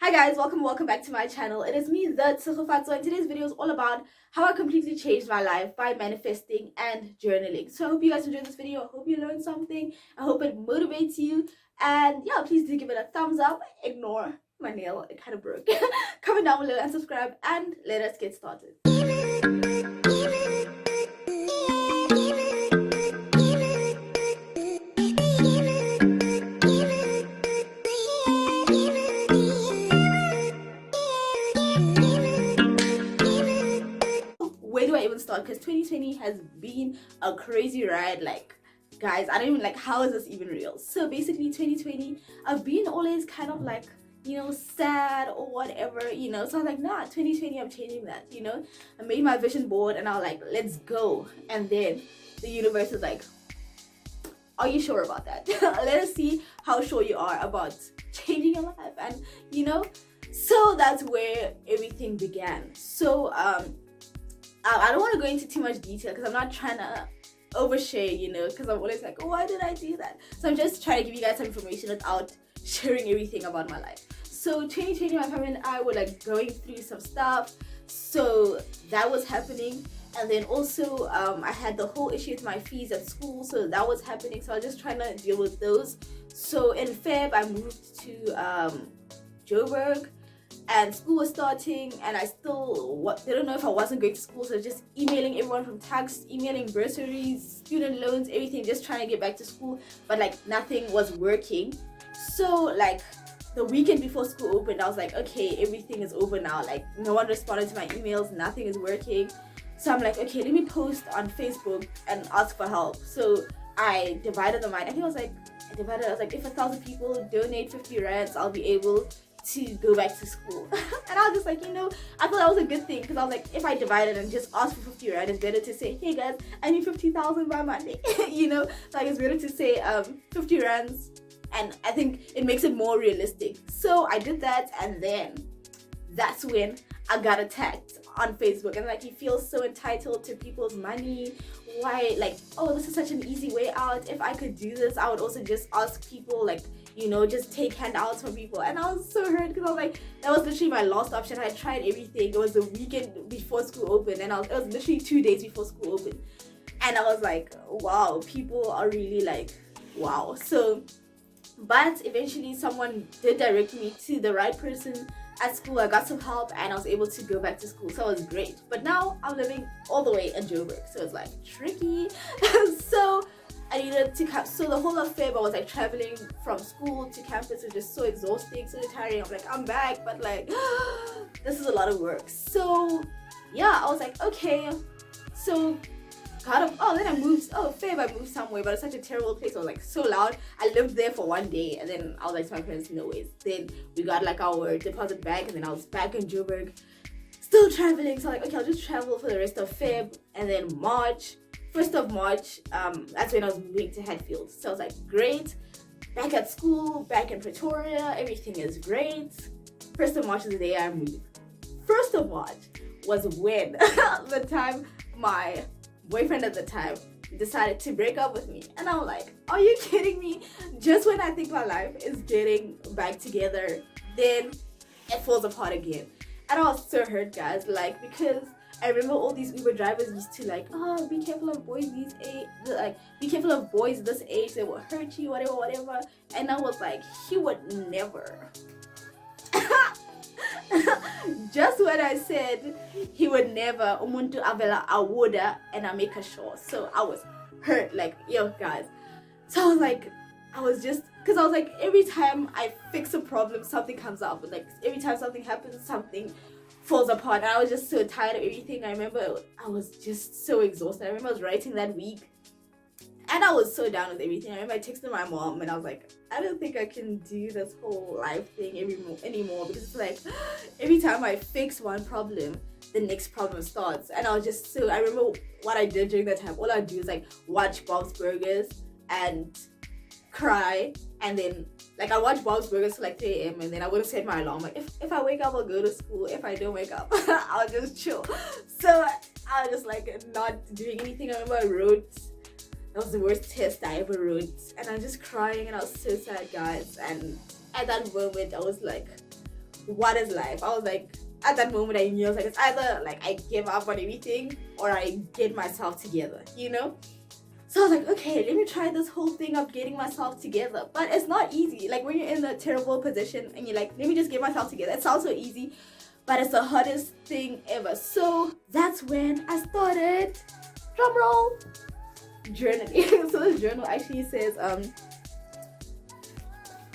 Hi guys, welcome back to my channel. It is me, the Tsukufatso, and today's video is all about how I completely changed my life by manifesting and journaling. So I hope you guys enjoyed this video. I hope you learned something. I hope it motivates you. And yeah, please do give it a thumbs up. Ignore my nail, it kind of broke. Comment down below and subscribe, and let us get started. Where do I even start? Because 2020 has been a crazy ride. Like, guys, I don't even like, how is this even real? So basically 2020, I've been always kind of like, sad or whatever, so I was like, nah, 2020, I'm changing that. I made my vision board and I was like, let's go. And then the universe is like, are you sure about that? Let us see how sure you are about changing your life. And so that's where everything began. So I don't want to go into too much detail because I'm not trying to overshare, because I'm always like, oh, why did I do that? So I'm just trying to give you guys some information without sharing everything about my life. So 2020, my family and I were like going through some stuff, so that was happening. And then also I had the whole issue with my fees at school, so that was happening. So I was just trying to deal with those. So in Feb, I moved to Joburg, and school was starting, and I still didn't know if I wasn't going to school, so just emailing everyone from tax, emailing bursaries, student loans, everything, just trying to get back to school, but like nothing was working. So like the weekend before school opened, I was like, okay, everything is over now, like no one responded to my emails, nothing is working. So I'm like, okay, let me post on Facebook and ask for help. So I divided the money. I was like, if 1,000 people donate 50 rands, I'll be able to go back to school. And I was just like, I thought that was a good thing, because I was like, if I divided and just asked for 50 rand, it's better to say, hey guys, I need 50,000 by Monday. Like it's better to say 50 rands, and I think it makes it more realistic. So I did that, and then that's when I got attacked on Facebook, and like, you feel so entitled to people's money. Why, like, oh, this is such an easy way out. If I could do this, I would also just ask people, like, just take handouts from people. And I was so hurt, because I was like, that was literally my last option. I tried everything. It was the weekend before school opened, and it was literally 2 days before school opened, and I was like, wow, people are really like, wow. So, but eventually someone did direct me to the right person at school. I got some help, and I was able to go back to school, so it was great. But now I'm living all the way in Joburg, so it's like tricky. So I needed to come. So the whole of Feb, I was like traveling from school to campus. It was just so exhausting, so tiring. I'm like, I'm back, but like this is a lot of work. So yeah, I was like, okay. So then I moved. Feb, I moved somewhere, but it's such a terrible place. It was like so loud. I lived there for 1 day, and then I was like to my parents, no ways. Then we got like our deposit back, and then I was back in Joburg, still traveling. So I'm like, okay, I'll just travel for the rest of Feb, and then March. 1st of March, that's when I was moving to Hatfield. So I was like, great, back at school, back in Pretoria, everything is great. 1st of March is the day I moved. 1st of March was when the time my boyfriend at the time decided to break up with me. And I'm like, are you kidding me? Just when I think my life is getting back together, then it falls apart again. And I was so hurt, guys, like, because I remember all these Uber drivers used to like, oh, be careful of boys these age, like, be careful of boys this age, they will hurt you, whatever. And I was like, he would never. Just when I said he would never, umuntu avela awoda, and I make a sure. So I was hurt, like, yo guys. So I was like, because I was like, every time I fix a problem, something comes up. But like, every time something happens, something falls apart. And I was just so tired of everything. I remember I was just so exhausted. I remember I was writing that week, and I was so down with everything. I remember I texted my mom, and I was like, I don't think I can do this whole life thing anymore, because it's like, every time I fix one problem, the next problem starts. And I was just so, I remember what I did during that time. All I do is like watch Bob's Burgers and cry, and then like I watch Bob's Burgers till like 3 a.m. and then I would set my alarm. Like, if I wake up, I'll go to school. If I don't wake up, I'll just chill. So I was just like not doing anything. I remember I wrote, that was the worst test I ever wrote, and I'm just crying, and I was so sad, guys. And at that moment I was like, what is life? I was like, at that moment I knew, I was like, it's either like I give up on everything or I get myself together, you know? So I was like, okay, let me try this whole thing of getting myself together. But it's not easy. Like when you're in a terrible position and you're like, let me just get myself together. It sounds so easy, but it's the hardest thing ever. So that's when I started, drumroll, journaling. So this journal actually says,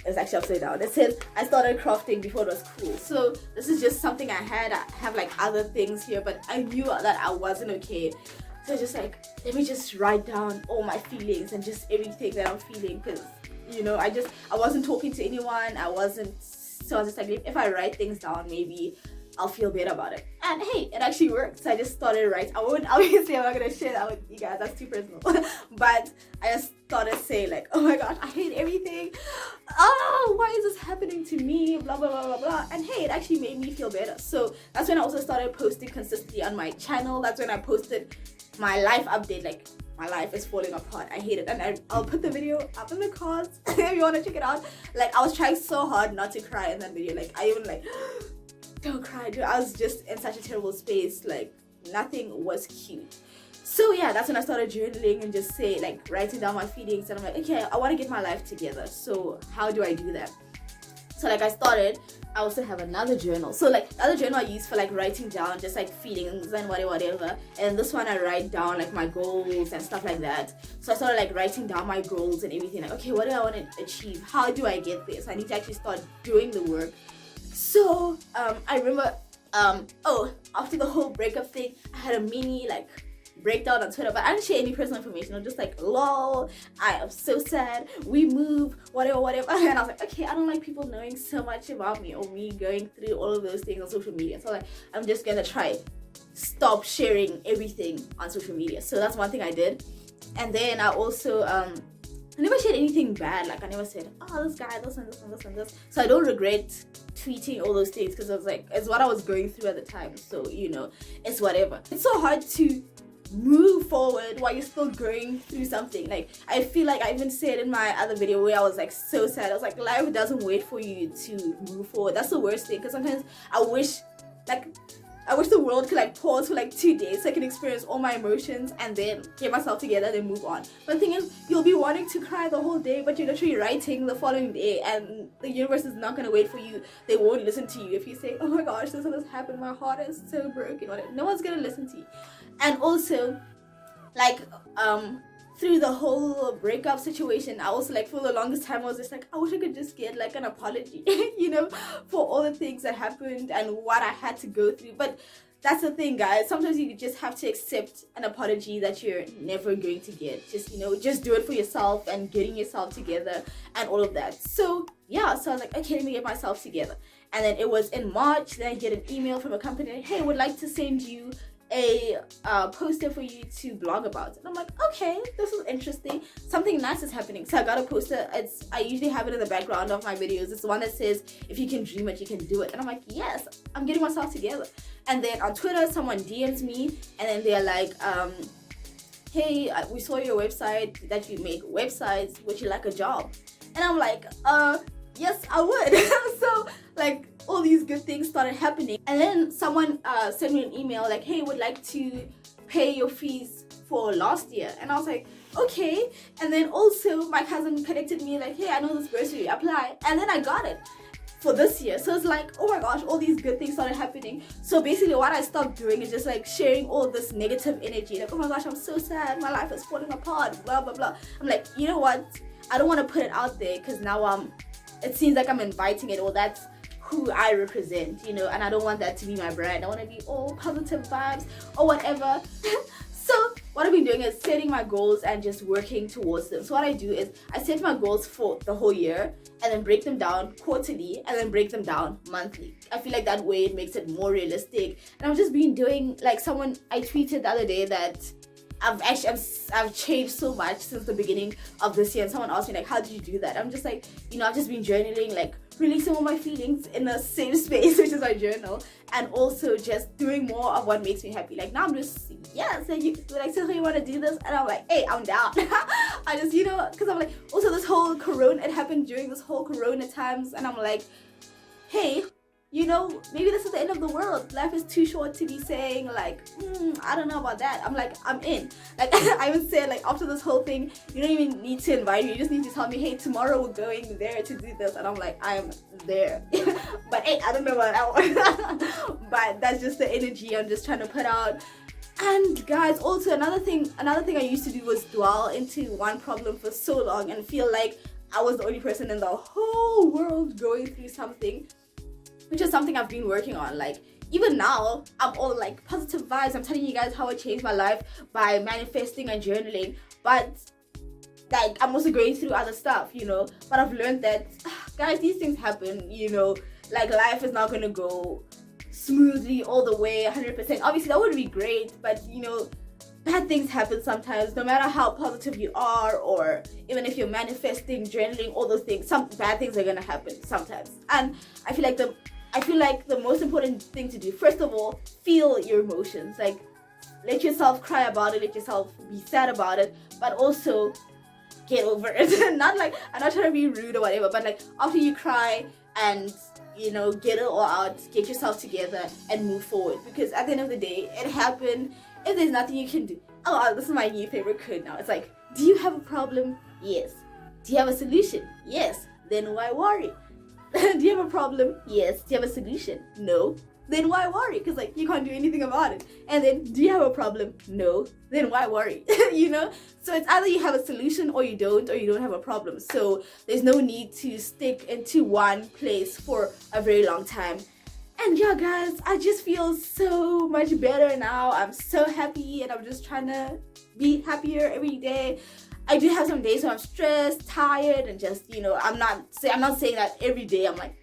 it's actually upside down. It says I started crafting before it was cool. So this is just something I have like other things here, but I knew that I wasn't okay. So just like, let me just write down all my feelings and just everything that I'm feeling, because you know, I wasn't talking to anyone. So I was just like, if I write things down, maybe I'll feel better about it. And hey, it actually worked. So I just started writing. Obviously I'm not gonna share that with you guys, that's too personal. But I just started saying like, oh my gosh, I hate everything. Oh, why is this happening to me? Blah blah blah blah blah. And hey, it actually made me feel better. So that's when I also started posting consistently on my channel. That's when I posted my life update, like my life is falling apart, I hate it. And I'll put the video up in the cards if you want to check it out. Like I was trying so hard not to cry in that video. Like I even like, don't cry, dude. I was just in such a terrible space. Like nothing was cute. So yeah, that's when I started journaling and just writing down my feelings. And I'm like, okay, I want to get my life together. So how do I do that? So like I also have another journal. So like the other journal I use for like writing down just like feelings and whatever. And this one I write down like my goals and stuff like that. So I started like writing down my goals and everything. Like, okay, what do I want to achieve? How do I get there? So I need to actually start doing the work. So I remember, after the whole breakup thing, I had a mini like breakdown on Twitter, but I didn't share any personal information. I was just like, lol, I am so sad, we move, whatever. And I was like, okay, I don't like people knowing so much about me or me going through all of those things on social media. So like, I'm just gonna try stop sharing everything on social media. So that's one thing I did. And then I also I never shared anything bad. Like I never said, oh, this guy, this and this and this and this. So I don't regret tweeting all those things, because I was like, it's what I was going through at the time. So you know, it's whatever. It's so hard to move forward while you're still going through something. Like I feel like I even said in my other video where I was like so sad, I was like, life doesn't wait for you to move forward. That's the worst thing, because sometimes I wish the world could like pause for like 2 days so I can experience all my emotions and then get myself together and then move on. But the thing is, you'll be wanting to cry the whole day, but you're literally writing the following day, and the universe is not going to wait for you. They won't listen to you if you say, oh my gosh, this and this happened, my heart is so broken, whatever. No one's going to listen to you. And also like through the whole breakup situation, I also like for the longest time I was just like, I wish I could just get like an apology you know, for all the things that happened and what I had to go through. But that's the thing, guys, sometimes you just have to accept an apology that you're never going to get. Just, you know, just do it for yourself and getting yourself together and all of that. So yeah, so I was like, okay, let me get myself together. And then it was in March, then I get an email from a company like, hey, would like to send you a poster for you to blog about. And I'm like, okay, this is interesting, something nice is happening. So I got a poster. I usually have it in the background of my videos. It's the one that says, if you can dream it, you can do it. And I'm like, yes, I'm getting myself together. And then on Twitter, someone DMs me and then they're like, hey, we saw your website that you make websites, would you like a job? And I'm like, yes, I would. So like all these good things started happening. And then someone sent me an email like, hey, would like to pay your fees for last year. And I was like, okay. And then also my cousin connected me like, hey, I know this bursary, apply. And then I got it for this year. So it's like, oh my gosh, all these good things started happening. So basically what I stopped doing is just like sharing all this negative energy, like, oh my gosh, I'm so sad, my life is falling apart, blah blah blah. I'm like, you know what, I don't want to put it out there, because now it seems like I'm inviting it, or that's who I represent, you know, and I don't want that to be my brand. I want to be all positive vibes or whatever. So what I've been doing is setting my goals and just working towards them. So what I do is I set my goals for the whole year and then break them down quarterly and then break them down monthly. I feel like that way it makes it more realistic. And I've just been doing, like, I tweeted the other day that I've changed so much since the beginning of this year, and someone asked me like, how did you do that? I'm just like, you know, I've just been journaling, like releasing all my feelings in a safe space, which is my journal, and also just doing more of what makes me happy. Like now I'm just, yeah, so you like, so you want to do this? And I'm like, hey, I'm down. I just, you know, because I'm like, also this whole corona, it happened during this whole corona times, and I'm like, hey, you know, maybe this is the end of the world. Life is too short to be saying like, I don't know about that. I'm like, I'm in. Like I would say, like, after this whole thing, you don't even need to invite me. You just need to tell me, hey, tomorrow we're going there to do this, and I'm like, I'm there. But hey, I don't know about that one. But that's just the energy I'm just trying to put out. And guys, also another thing I used to do was dwell into one problem for so long and feel like I was the only person in the whole world going through something, which is something I've been working on. Like, even now, I'm all like positive vibes. I'm telling you guys how I changed my life by manifesting and journaling. But like, I'm also going through other stuff, you know. But I've learned that, guys, these things happen, you know. Like, life is not gonna go smoothly all the way 100%. Obviously, that would be great, but you know, bad things happen sometimes. No matter how positive you are, or even if you're manifesting, journaling, all those things, some bad things are gonna happen sometimes. And I feel like the most important thing to do, first of all, feel your emotions. Like, let yourself cry about it, let yourself be sad about it, but also get over it. Not like, I'm not trying to be rude or whatever, but like, after you cry and, you know, get it all out, get yourself together and move forward. Because at the end of the day, it happened. If there's nothing you can do, oh, this is my new favorite quote now. It's like, do you have a problem? Yes. Do you have a solution? Yes. Then why worry? Do you have a problem? Yes. Do you have a solution? No. Then why worry? Because like, you can't do anything about it. And then, do you have a problem? No. Then why worry? You know? So it's either you have a solution or you don't have a problem. So there's no need to stick into one place for a very long time. And yeah, guys, I just feel so much better now. I'm so happy, and I'm just trying to be happier every day. I do have some days where I'm stressed, tired, and just, you know, I'm not saying that every day I'm like,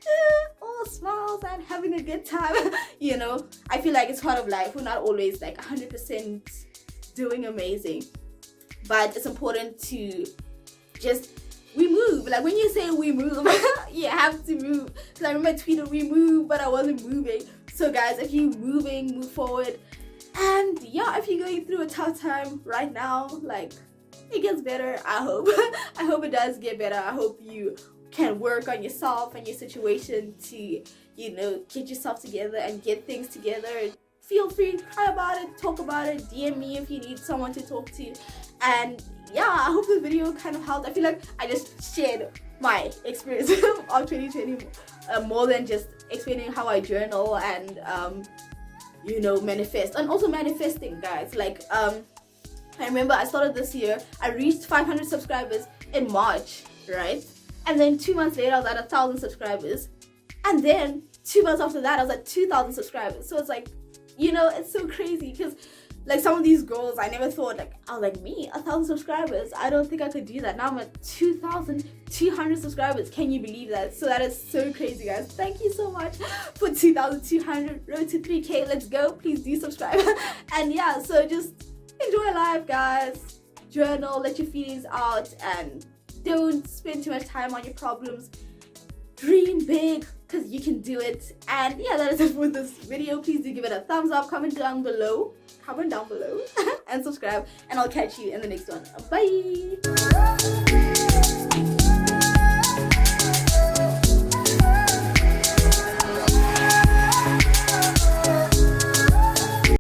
all smiles and having a good time. You know, I feel like it's part of life. We're not always like 100% doing amazing, but it's important to just, we move. Like, when you say we move, you have to move. Because I remember I tweeted, we move, but I wasn't moving. So guys, if you're moving, move forward. And yeah, if you're going through a tough time right now, like, it gets better, I hope. I hope it does get better. I hope you can work on yourself and your situation to, you know, get yourself together and get things together. Feel free to cry about it, talk about it, DM me if you need someone to talk to. And yeah, I hope the video kind of helped. I feel like I just shared my experience of 2020 more than just explaining how I journal and you know, manifest. And also manifesting, guys. Like, I remember I started this year, I reached 500 subscribers in March, right? And then 2 months later, I was at 1,000 subscribers. And then 2 months after that, I was at 2,000 subscribers. So it's like, you know, it's so crazy because like, some of these goals, I never thought, like, I was like, me, 1,000 subscribers, I don't think I could do that. Now I'm at 2,200 subscribers. Can you believe that? So that is so crazy, guys. Thank you so much for 2,200, road to 3K. Let's go. Please do subscribe. And yeah, so just enjoy life, guys. Journal, let your feelings out, and don't spend too much time on your problems. Dream big, because you can do it. And yeah, that is it for this video. Please do give it a thumbs up, comment down below, and subscribe, and I'll catch you in the next one. Bye.